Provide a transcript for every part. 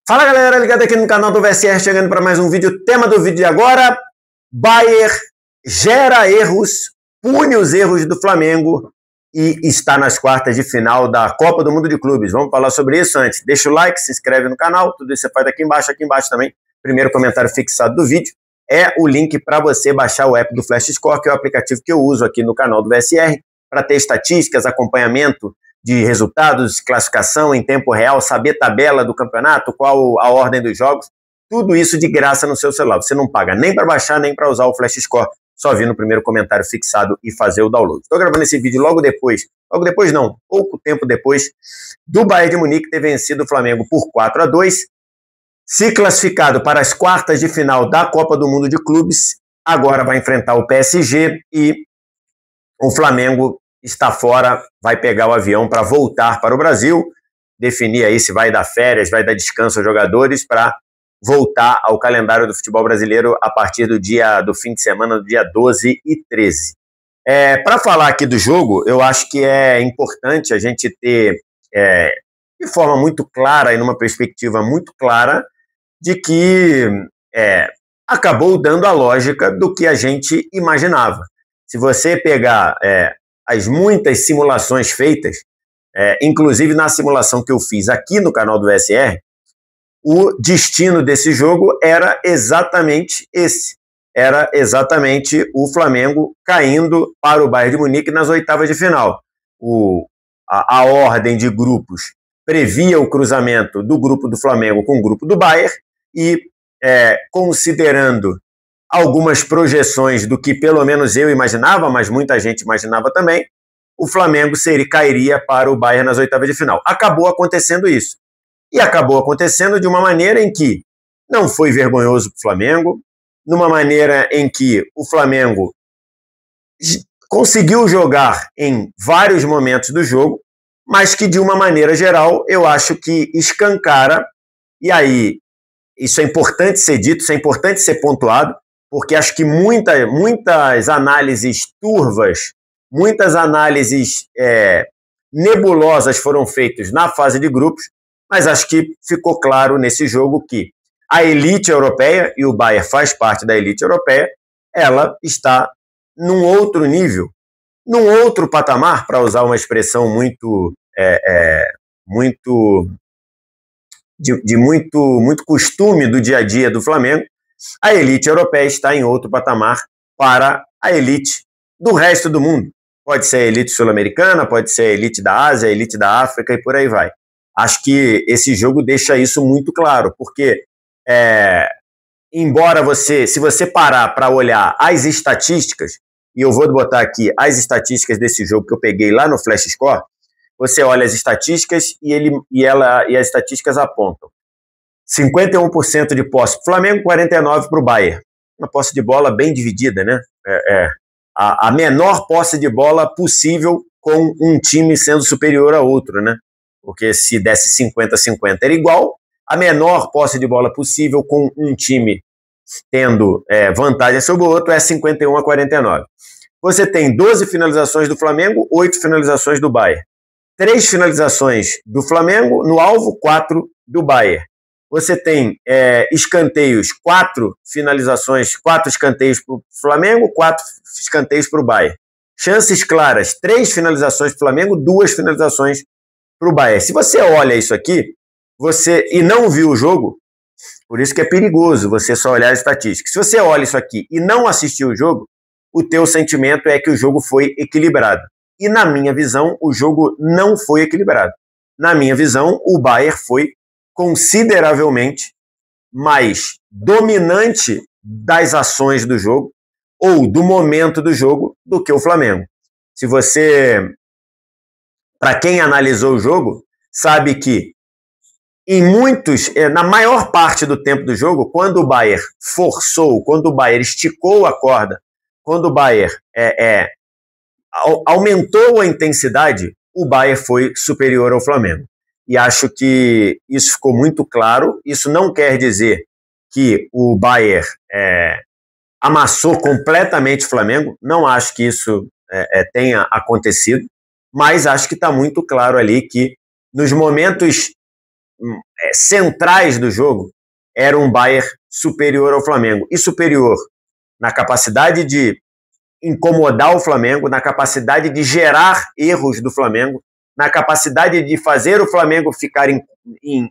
Fala galera, ligado aqui no canal do VSR, chegando para mais um vídeo. Tema do vídeo de agora: Bayern gera erros, pune os erros do Flamengo e está nas quartas de final da Copa do Mundo de Clubes. Vamos falar sobre isso antes. Deixa o like, se inscreve no canal, tudo isso você faz aqui embaixo também. Primeiro comentário fixado do vídeo é o link para você baixar o app do Flash Score, que é o aplicativo que eu uso aqui no canal do VSR para ter estatísticas, acompanhamento de resultados, classificação em tempo real, saber tabela do campeonato, qual a ordem dos jogos, tudo isso de graça no seu celular. Você não paga nem para baixar, nem para usar o Flash Score, só vir no primeiro comentário fixado e fazer o download. Estou gravando esse vídeo logo depois não, pouco tempo depois, do Bayern de Munique ter vencido o Flamengo por 4-2, se classificado para as quartas de final da Copa do Mundo de Clubes, agora vai enfrentar o PSG e o Flamengo está fora, vai pegar o avião para voltar para o Brasil, definir aí se vai dar férias, vai dar descanso aos jogadores para voltar ao calendário do futebol brasileiro a partir do fim de semana, do dia 12 e 13. Para falar aqui do jogo, eu acho que é importante a gente ter, de forma muito clara e numa perspectiva muito clara, de que acabou dando a lógica do que a gente imaginava. Se você pegar as muitas simulações feitas, inclusive na simulação que eu fiz aqui no canal do VSR, o destino desse jogo era exatamente esse. Era exatamente o Flamengo caindo para o Bayern de Munique nas oitavas de final. A ordem de grupos previa o cruzamento do grupo do Flamengo com o grupo do Bayern e, considerando algumas projeções do que pelo menos eu imaginava, mas muita gente imaginava também, o Flamengo cairia para o Bayern nas oitavas de final. Acabou acontecendo isso. E acabou acontecendo de uma maneira em que não foi vergonhoso para o Flamengo, numa maneira em que o Flamengo conseguiu jogar em vários momentos do jogo, mas que de uma maneira geral eu acho que escancara, e aí isso é importante ser dito, isso é importante ser pontuado, porque acho que muitas análises turvas, muitas análises nebulosas foram feitas na fase de grupos, mas acho que ficou claro nesse jogo que a elite europeia, e o Bayern faz parte da elite europeia, ela está num outro nível, num outro patamar, para usar uma expressão muito costume do dia a dia do Flamengo. A elite europeia está em outro patamar para a elite do resto do mundo. Pode ser a elite sul-americana, pode ser a elite da Ásia, a elite da África e por aí vai. Acho que esse jogo deixa isso muito claro, porque embora se você parar para olhar as estatísticas, e eu vou botar aqui as estatísticas desse jogo que eu peguei lá no Flash Score, você olha as estatísticas e as estatísticas apontam 51% de posse para o Flamengo, 49% para o Bayern. Uma posse de bola bem dividida, né? A menor posse de bola possível com um time sendo superior a outro, né? Porque se desse 50-50 era igual, a menor posse de bola possível com um time tendo vantagem sobre o outro é 51-49. Você tem 12 finalizações do Flamengo, 8 finalizações do Bayern. 3 finalizações do Flamengo no alvo, 4 do Bayern. Você tem escanteios, 4 finalizações, 4 escanteios para o Flamengo, 4 escanteios para o Bayern. Chances claras, 3 finalizações para o Flamengo, 2 finalizações para o Bayern. Se você olha isso aqui e não viu o jogo, por isso que é perigoso você só olhar as estatísticas. Se você olha isso aqui e não assistiu o jogo, o teu sentimento é que o jogo foi equilibrado. E na minha visão, o jogo não foi equilibrado. Na minha visão, o Bayern foi consideravelmente mais dominante das ações do jogo ou do momento do jogo do que o Flamengo. Para quem analisou o jogo, sabe que na maior parte do tempo do jogo, quando o Bayern forçou, quando o Bayern esticou a corda, quando o Bayern aumentou a intensidade, o Bayern foi superior ao Flamengo. E acho que isso ficou muito claro. Isso não quer dizer que o Bayern amassou completamente o Flamengo. Não acho que isso tenha acontecido, mas acho que está muito claro ali que nos momentos centrais do jogo, era um Bayern superior ao Flamengo. E superior na capacidade de incomodar o Flamengo, na capacidade de gerar erros do Flamengo, na capacidade de fazer o Flamengo ficar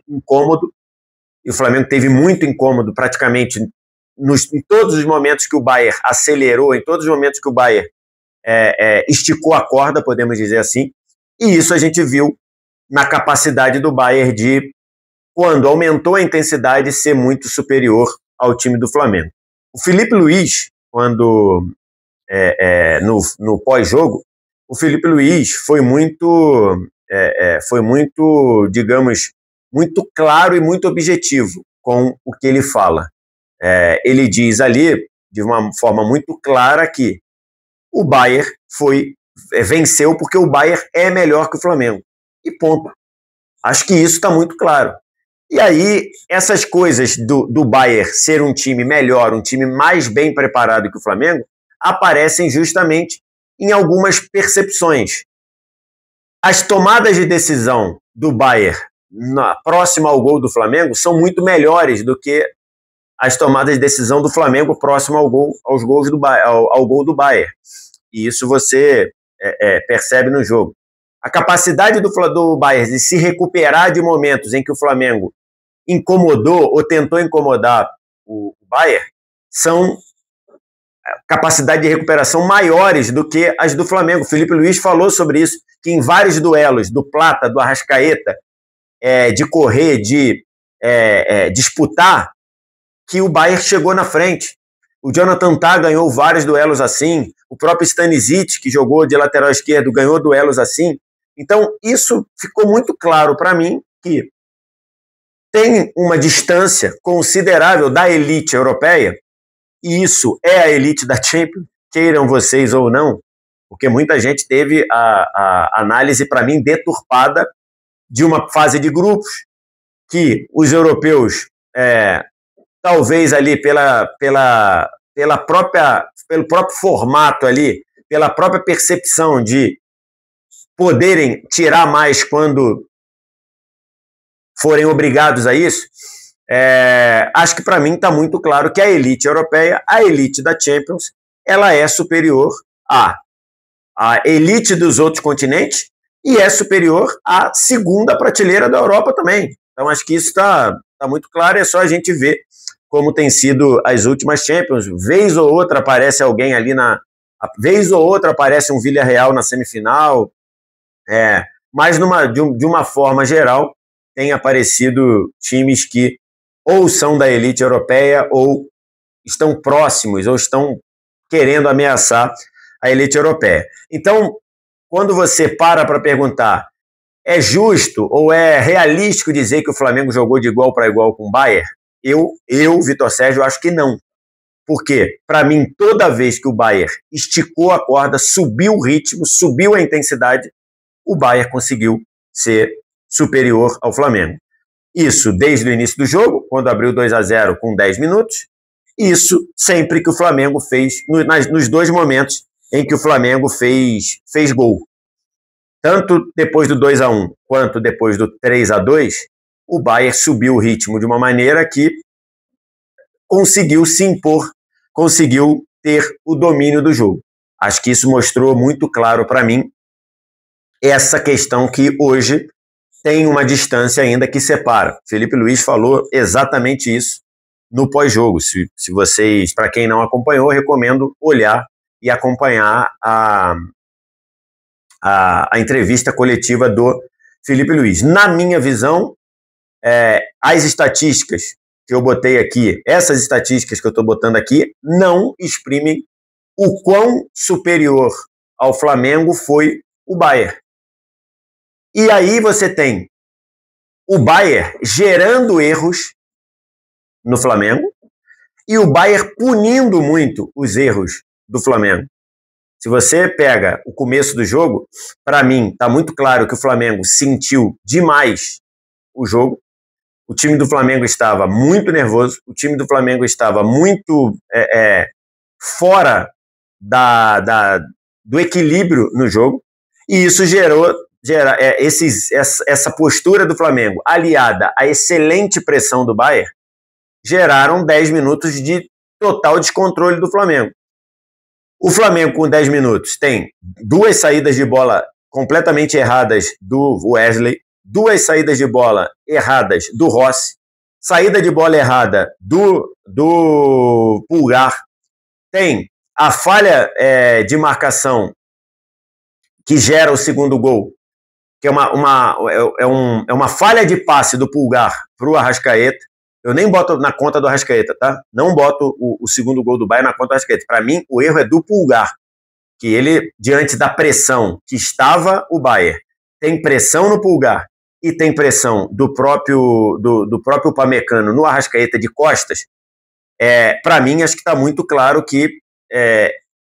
incômodo. E o Flamengo teve muito incômodo praticamente em todos os momentos que o Bayern acelerou, em todos os momentos que o Bayern esticou a corda, podemos dizer assim. E isso a gente viu na capacidade do Bayern de, quando aumentou a intensidade, ser muito superior ao time do Flamengo. O Felipe Luiz, quando no pós-jogo, o Felipe Luiz foi muito, digamos, muito claro e muito objetivo com o que ele fala. Ele diz ali, de uma forma muito clara, que o Bayern venceu porque o Bayern é melhor que o Flamengo. E ponto. Acho que isso está muito claro. E aí, essas coisas do Bayern ser um time melhor, um time mais bem preparado que o Flamengo, aparecem justamente em algumas percepções. As tomadas de decisão do Bayern próximo ao gol do Flamengo são muito melhores do que as tomadas de decisão do Flamengo próximo ao gol do Bayern. E isso você percebe no jogo. A capacidade do Bayern de se recuperar de momentos em que o Flamengo incomodou ou tentou incomodar o Bayern são capacidade de recuperação maiores do que as do Flamengo. O Felipe Luiz falou sobre isso, que em vários duelos do Plata, do Arrascaeta, de correr, de disputar, que o Bayern chegou na frente. O Jonathan Tah ganhou vários duelos assim, o próprio Stanisic, que jogou de lateral esquerdo, ganhou duelos assim. Então, isso ficou muito claro para mim, que tem uma distância considerável da elite europeia, e isso é a elite da Champions, queiram vocês ou não, porque muita gente teve a análise, para mim, deturpada de uma fase de grupos que os europeus, talvez ali pelo próprio formato ali, pela própria percepção de poderem tirar mais quando forem obrigados a isso, acho que para mim está muito claro que a elite europeia, a elite da Champions, ela é superior à elite dos outros continentes e é superior à segunda prateleira da Europa também. Então acho que isso está muito claro, é só a gente ver como tem sido as últimas Champions. Vez ou outra aparece alguém ali vez ou outra aparece um Villarreal na semifinal, mas de uma forma geral tem aparecido times que ou são da elite europeia ou estão próximos ou estão querendo ameaçar a elite europeia. Então, quando você para perguntar, é justo ou é realístico dizer que o Flamengo jogou de igual para igual com o Bayern? Eu, Vitor Sérgio, acho que não. Porque, para mim, toda vez que o Bayern esticou a corda, subiu o ritmo, subiu a intensidade, o Bayern conseguiu ser superior ao Flamengo. Isso desde o início do jogo, quando abriu 2-0 com 10 minutos. Isso sempre que o Flamengo fez, nos dois momentos em que o Flamengo fez gol. Tanto depois do 2-1 quanto depois do 3-2, o Bayern subiu o ritmo de uma maneira que conseguiu se impor, conseguiu ter o domínio do jogo. Acho que isso mostrou muito claro para mim essa questão que hoje tem uma distância ainda que separa. Felipe Luiz falou exatamente isso no pós-jogo. Se vocês, para quem não acompanhou, recomendo olhar e acompanhar a entrevista coletiva do Felipe Luiz. Na minha visão, as estatísticas que eu botei aqui, essas estatísticas que eu estou botando aqui, não exprimem o quão superior ao Flamengo foi o Bayern. E aí você tem o Bayern gerando erros no Flamengo e o Bayern punindo muito os erros do Flamengo. Se você pega o começo do jogo, para mim está muito claro que o Flamengo sentiu demais o jogo. O time do Flamengo estava muito nervoso, o time do Flamengo estava muito fora do equilíbrio no jogo, e isso gerou essa postura do Flamengo, aliada à excelente pressão do Bayern, geraram 10 minutos de total descontrole do Flamengo. O Flamengo, com 10 minutos, tem 2 saídas de bola completamente erradas do Wesley, 2 saídas de bola erradas do Rossi, saída de bola errada do Pulgar, tem a falha de marcação que gera o segundo gol, que é uma falha de passe do Pulgar para o Arrascaeta. Eu nem boto na conta do Arrascaeta, tá? Não boto o segundo gol do Bayern na conta do Arrascaeta. Para mim, o erro é do Pulgar, que ele, diante da pressão que estava o Bayern, tem pressão no Pulgar e tem pressão do próprio Upamecano no Arrascaeta de costas. Para mim, acho que está muito claro que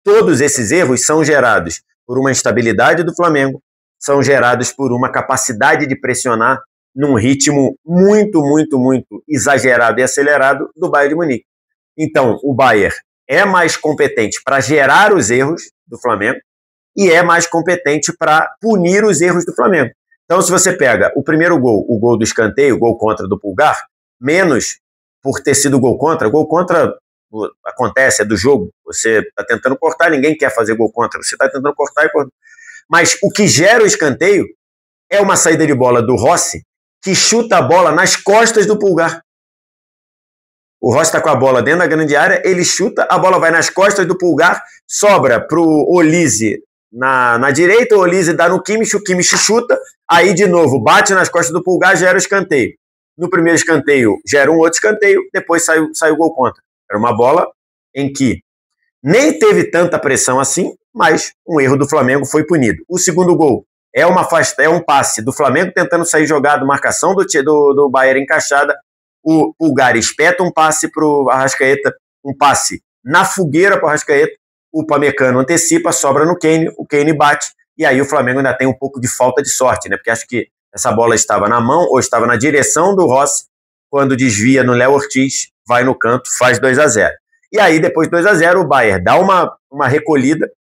todos esses erros são gerados por uma instabilidade do Flamengo, são gerados por uma capacidade de pressionar num ritmo muito, muito, muito exagerado e acelerado do Bayern de Munique. Então, o Bayern é mais competente para gerar os erros do Flamengo e é mais competente para punir os erros do Flamengo. Então, se você pega o primeiro gol, o gol do escanteio, o gol contra do Pulgar, menos por ter sido gol contra acontece, é do jogo, você está tentando cortar, ninguém quer fazer gol contra, você está tentando cortar e cortar. Mas o que gera o escanteio é uma saída de bola do Rossi, que chuta a bola nas costas do Pulgar. O Rossi está com a bola dentro da grande área, ele chuta, a bola vai nas costas do Pulgar, sobra para o Olise na direita, o Olise dá no Kimmich, o Kimmich chuta, aí de novo bate nas costas do Pulgar, gera o escanteio. No primeiro escanteio gera um outro escanteio, depois sai o gol contra. Era uma bola em que nem teve tanta pressão assim, mas um erro do Flamengo foi punido. O segundo gol é um passe do Flamengo tentando sair jogado, marcação do Bayern encaixada, o Pulgar espeta um passe para o Arrascaeta, um passe na fogueira para o Arrascaeta, o Upamecano antecipa, sobra no Kane, o Kane bate, e aí o Flamengo ainda tem um pouco de falta de sorte, né? Porque acho que essa bola estava na mão ou estava na direção do Rossi, quando desvia no Léo Ortiz, vai no canto, faz 2-0. E aí, depois de 2-0, o Bayern dá uma recolhida.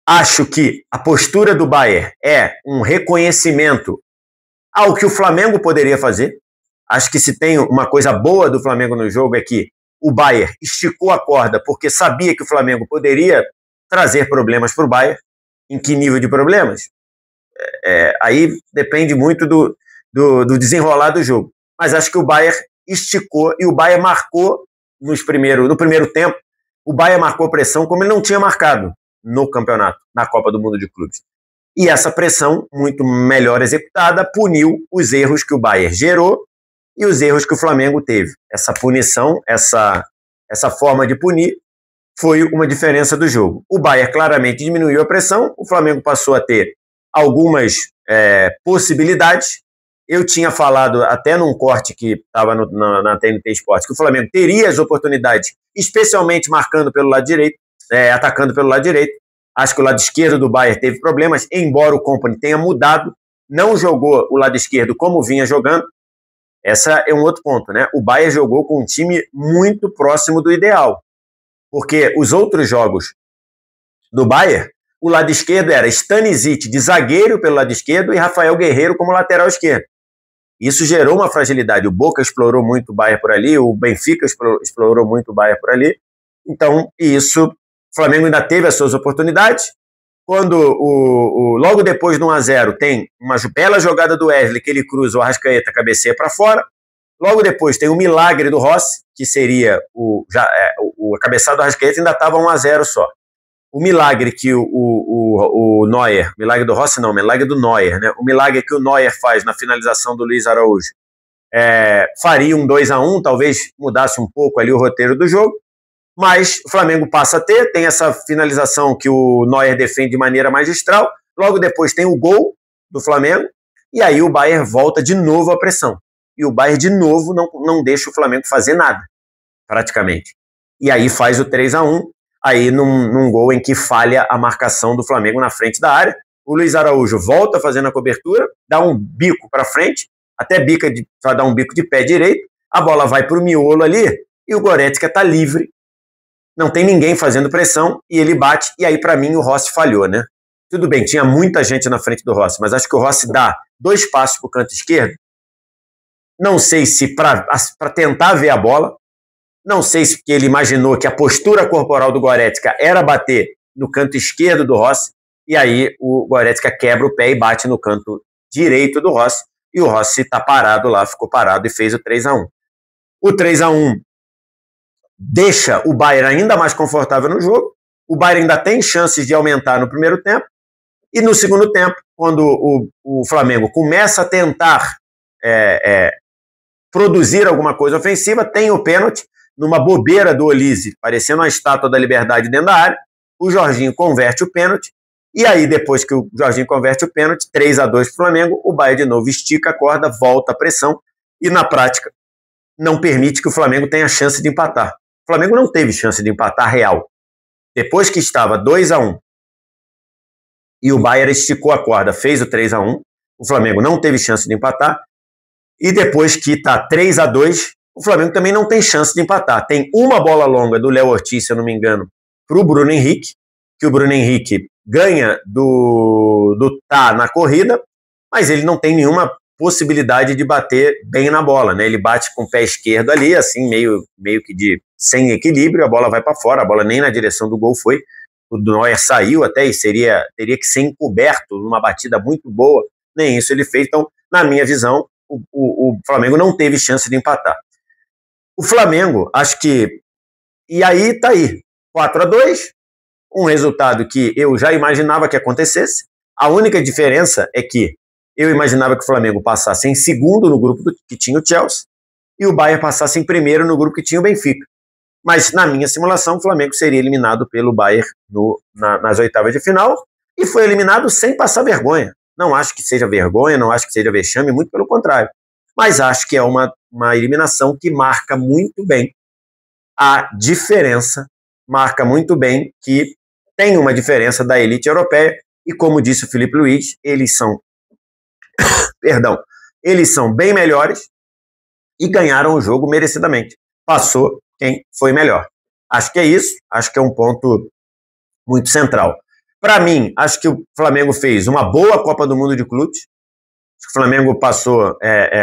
Acho que a postura do Bayern é um reconhecimento ao que o Flamengo poderia fazer. Acho que se tem uma coisa boa do Flamengo no jogo é que o Bayern esticou a corda porque sabia que o Flamengo poderia trazer problemas para o Bayern. Em que nível de problemas? Aí depende muito do desenrolar do jogo. Mas acho que o Bayern esticou e o Bayern marcou no primeiro tempo. O Bayern marcou pressão como ele não tinha marcado no campeonato, na Copa do Mundo de Clubes. E essa pressão, muito melhor executada, puniu os erros que o Bayern gerou e os erros que o Flamengo teve. Essa punição, essa forma de punir, foi uma diferença do jogo. O Bayern claramente diminuiu a pressão, o Flamengo passou a ter algumas possibilidades. Eu tinha falado até num corte que estava na TNT Esportes que o Flamengo teria as oportunidades, especialmente marcando pelo lado direito, atacando pelo lado direito. Acho que o lado esquerdo do Bayern teve problemas, embora o Kompany tenha mudado, não jogou o lado esquerdo como vinha jogando. Essa é um outro ponto, né? O Bayern jogou com um time muito próximo do ideal, porque os outros jogos do Bayern, o lado esquerdo era Stanisic de zagueiro pelo lado esquerdo e Rafael Guerreiro como lateral esquerdo. Isso gerou uma fragilidade. O Boca explorou muito o Bayern por ali, o Benfica explorou muito o Bayern por ali. Então, o Flamengo ainda teve as suas oportunidades. Quando logo depois do 1-0 tem uma bela jogada do Wesley, que ele cruza, o Arrascaeta cabeceia para fora. Logo depois tem o milagre do Rossi, que seria a cabeçada do Arrascaeta, ainda estava 1-0 só. O milagre que o Neuer, milagre do Rossi não, milagre do Neuer, né? O milagre que o Neuer faz na finalização do Luiz Araújo faria um 2-1, talvez mudasse um pouco ali o roteiro do jogo, mas o Flamengo passa a tem essa finalização que o Neuer defende de maneira magistral, logo depois tem o gol do Flamengo, e aí o Bayern volta de novo à pressão. E o Bayern de novo não deixa o Flamengo fazer nada, praticamente. E aí faz o 3-1, aí num gol em que falha a marcação do Flamengo na frente da área. O Luiz Araújo volta fazendo a cobertura, dá um bico para frente, até vai dar um bico de pé direito, a bola vai para o miolo ali, e o Goretzka está livre, não tem ninguém fazendo pressão, e ele bate, e aí para mim o Rossi falhou, né? Tudo bem, tinha muita gente na frente do Rossi, mas acho que o Rossi dá 2 passos para o canto esquerdo. Não sei se para tentar ver a bola, não sei se porque ele imaginou que a postura corporal do Goretzka era bater no canto esquerdo do Rossi, e aí o Goretzka quebra o pé e bate no canto direito do Rossi, e o Rossi está parado lá, ficou parado e fez o 3-1. O 3-1 deixa o Bayern ainda mais confortável no jogo, o Bayern ainda tem chances de aumentar no primeiro tempo, e no segundo tempo, quando o Flamengo começa a tentar produzir alguma coisa ofensiva, tem o pênalti, numa bobeira do Olise, parecendo uma estátua da Liberdade dentro da área, o Jorginho converte o pênalti, e aí depois que o Jorginho converte o pênalti, 3-2 para o Flamengo, o Bayern de novo estica a corda, volta a pressão, e na prática não permite que o Flamengo tenha chance de empatar. O Flamengo não teve chance de empatar real. Depois que estava 2-1 e o Bayern esticou a corda, fez o 3-1, o Flamengo não teve chance de empatar, e depois que está 3-2, o Flamengo também não tem chance de empatar. Tem uma bola longa do Léo Ortiz, se eu não me engano, para o Bruno Henrique, que o Bruno Henrique ganha do Tá na corrida, mas ele não tem nenhuma possibilidade de bater bem na bola, né? Ele bate com o pé esquerdo ali, assim, meio que sem equilíbrio, a bola vai para fora, a bola nem na direção do gol foi, o Neuer saiu até e teria que ser encoberto numa batida muito boa, nem isso ele fez. Então, na minha visão, o Flamengo não teve chance de empatar. O Flamengo, acho que, e aí tá aí, 4-2, um resultado que eu já imaginava que acontecesse. A única diferença é que eu imaginava que o Flamengo passasse em segundo no grupo que tinha o Chelsea e o Bayern passasse em primeiro no grupo que tinha o Benfica. Mas na minha simulação o Flamengo seria eliminado pelo Bayern nas oitavas de final e foi eliminado sem passar vergonha. Não acho que seja vergonha, não acho que seja vexame, muito pelo contrário. Mas acho que é uma eliminação que marca muito bem a diferença, marca muito bem que tem uma diferença da elite europeia, e como disse o Felipe Luiz, eles são bem melhores e ganharam o jogo merecidamente. Passou quem foi melhor. Acho que é isso, acho que é um ponto muito central. Para mim, acho que o Flamengo fez uma boa Copa do Mundo de Clubes. Acho que o Flamengo passou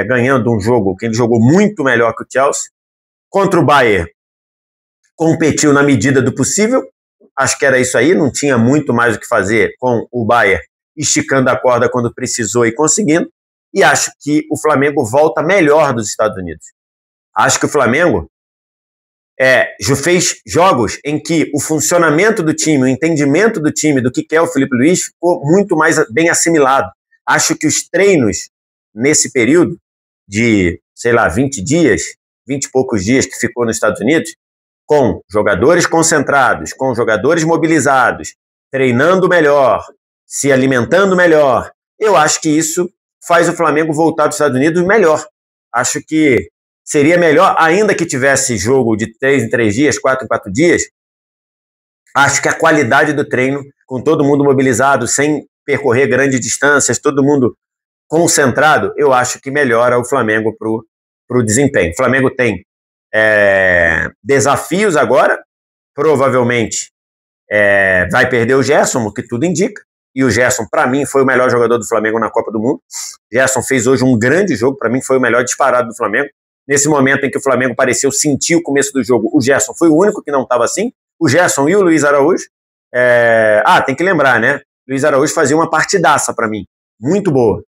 ganhando um jogo que ele jogou muito melhor que o Chelsea. Contra o Bayern, competiu na medida do possível. Acho que era isso aí, não tinha muito mais o que fazer com o Bayern esticando a corda quando precisou e conseguindo. E acho que o Flamengo volta melhor dos Estados Unidos. Acho que o Flamengo fez jogos em que o funcionamento do time, o entendimento do time, do que é o Felipe Luiz, ficou muito mais bem assimilado. Acho que os treinos nesse período de, 20 dias, 20 e poucos dias que ficou nos Estados Unidos, com jogadores concentrados, com jogadores mobilizados, treinando melhor, se alimentando melhor, eu acho que isso faz o Flamengo voltar dos Estados Unidos melhor. Acho que seria melhor, ainda que tivesse jogo de 3 em 3 dias, 4 em 4 dias, acho que a qualidade do treino, com todo mundo mobilizado, sem percorrer grandes distâncias, todo mundo concentrado, eu acho que melhora o Flamengo para o desempenho. O Flamengo tem desafios agora, provavelmente vai perder o Gerson, o que tudo indica, e o Gerson, para mim, foi o melhor jogador do Flamengo na Copa do Mundo. O Gerson fez hoje um grande jogo, para mim foi o melhor disparado do Flamengo. Nesse momento em que o Flamengo pareceu sentir o começo do jogo, o Gerson foi o único que não estava assim, o Gerson e o Luiz Araújo. Tem que lembrar, né? Luiz Araújo fazia uma partidaça para mim, muito boa,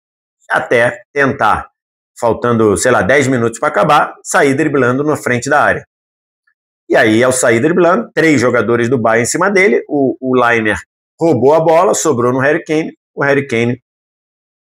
até tentar, faltando, 10 minutos para acabar, sair driblando na frente da área. E aí, ao sair driblando, 3 jogadores do Bayern em cima dele, o Lainer roubou a bola, sobrou no Harry Kane, o Harry Kane,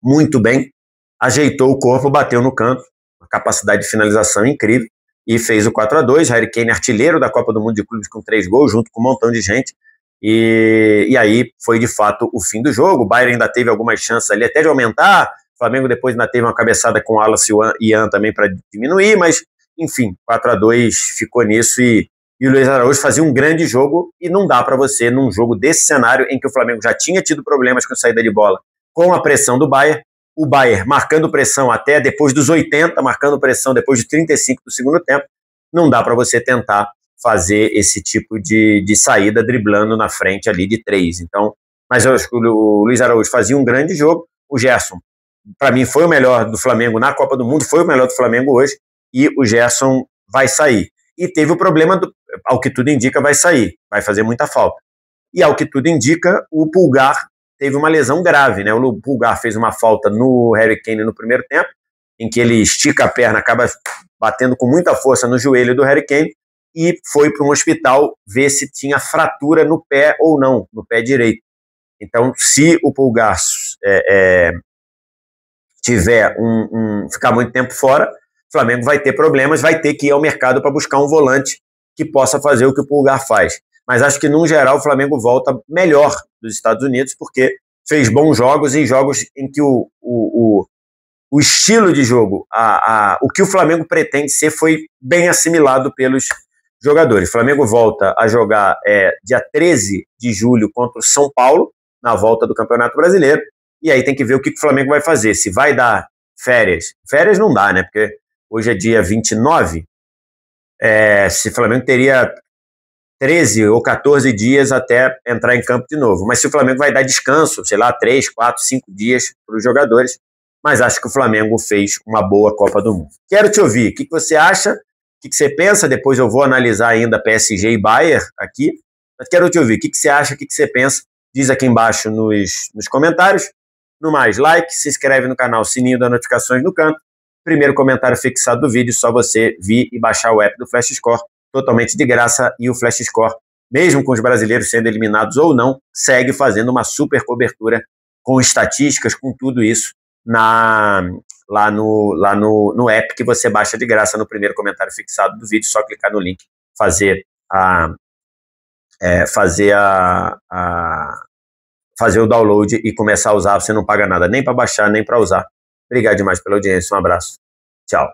muito bem, ajeitou o corpo, bateu no canto, uma capacidade de finalização incrível, e fez o 4-2, Harry Kane artilheiro da Copa do Mundo de Clubes com 3 gols, junto com um montão de gente, e aí foi de fato o fim do jogo. O Bayern ainda teve algumas chances ali até de aumentar, o Flamengo depois ainda teve uma cabeçada com o Wallace e Ian também para diminuir, mas enfim, 4-2 ficou nisso, e o Luiz Araújo fazia um grande jogo, e não dá para você, num jogo desse cenário em que o Flamengo já tinha tido problemas com a saída de bola, com a pressão do Bayern, o Bayern marcando pressão até depois dos 80, marcando pressão depois de 35 do segundo tempo, não dá para você tentar fazer esse tipo de saída driblando na frente ali de 3. Então, mas eu acho que o Luiz Araújo fazia um grande jogo. O Gerson, para mim, foi o melhor do Flamengo na Copa do Mundo, foi o melhor do Flamengo hoje, e o Gerson vai sair. E teve o problema, ao que tudo indica, vai sair, vai fazer muita falta. E ao que tudo indica, o Pulgar teve uma lesão grave, né? O Pulgar fez uma falta no Harry Kane no primeiro tempo, em que ele estica a perna, acaba batendo com muita força no joelho do Harry Kane, e foi para um hospital ver se tinha fratura no pé ou não, no pé direito. Então, se o Pulgar tiver ficar muito tempo fora, o Flamengo vai ter problemas, vai ter que ir ao mercado para buscar um volante que possa fazer o que o Pulgar faz. Mas acho que, no geral, o Flamengo volta melhor dos Estados Unidos, porque fez bons jogos, e jogos em que o estilo de jogo, o que o Flamengo pretende ser, foi bem assimilado pelos jogadores. O Flamengo volta a jogar dia 13 de julho contra o São Paulo, na volta do Campeonato Brasileiro, e aí tem que ver o que o Flamengo vai fazer, se vai dar férias. Férias não dá, né, porque hoje é dia 29, se o Flamengo teria 13 ou 14 dias até entrar em campo de novo. Mas se o Flamengo vai dar descanso, sei lá, 3, 4, 5 dias para os jogadores, mas acho que o Flamengo fez uma boa Copa do Mundo. Quero te ouvir, o que você acha, o que você pensa, depois eu vou analisar ainda PSG e Bayern aqui, mas quero te ouvir, o que você acha, o que você pensa, diz aqui embaixo nos comentários. No mais, like, se inscreve no canal, sininho das notificações no canto, primeiro comentário fixado do vídeo, só você vir e baixar o app do Flash Score, totalmente de graça, e o Flash Score, mesmo com os brasileiros sendo eliminados ou não, segue fazendo uma super cobertura com estatísticas, com tudo isso, lá no app que você baixa de graça no primeiro comentário fixado do vídeo, só clicar no link, fazer o download e começar a usar, você não paga nada nem para baixar, nem para usar. Obrigado demais pela audiência, um abraço, tchau.